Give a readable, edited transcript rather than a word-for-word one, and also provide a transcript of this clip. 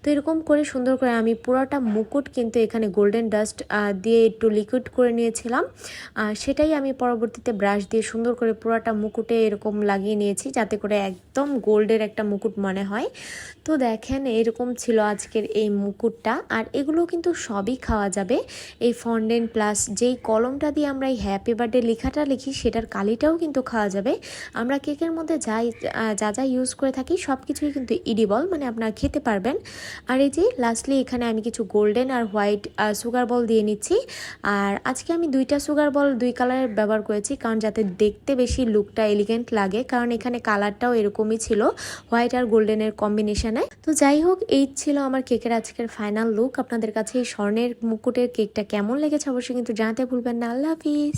তো এরকম করে সুন্দর করে আমি পুরোটা মুকুট কিন্তু এখানে গোল্ডেন ডাস্ট দিয়ে একটু লিকুইড করে নিয়েছিলাম। সেটাই আমি পরবর্তীতে ব্রাশ দিয়ে সুন্দর করে পুরোটা মুকুটে এরকম লাগিয়ে নিয়েছি, যাতে করে একদম গোল্ডের একটা মুকুট মনে হয়। তো দেখেন এরকম ছিল আজকের এই মুকুটটা। আর এগুলো কিন্তু সবই খাওয়া যাবে। এই ফন্ডেন্ট প্লাস যেই কলমটা দিয়ে আমরা এই হ্যাপি বার্থডে লেখাটা লিখি সেটার কালিটাও কিন্তু খাওয়া যাবে। আমরা কেকের মধ্যে যা যা ইউজ করে থাকি সব কিছুই কিন্তু ইডিবল, মানে আপনারা খেতে পারবেন। আর এই যে লাস্টলি এখানে আমি কিছু গোল্ডেন আর হোয়াইট সুগার বল দিয়ে নিচ্ছি। আর আজকে আমি 2টা সুগার বল 2 কালারের ব্যবহার করেছি, কারণ যাতে দেখতে বেশি লুকটা এলিগেন্ট লাগে, কারণ এখানে কালারটাও এরকমই ছিল, হোয়াইট আর গোল্ডেনের কম্বিনেশনে। তো যাই হোক, এই ছিল আমার কেকের আজকের ফাইনাল লুক। আপনাদের কাছে এই স্বর্ণের মুকুটের কেকটা কেমন লেগেছে অবশ্যই কিন্তু জানাতে ভুলবেন না। আল্লাহ হাফিজ।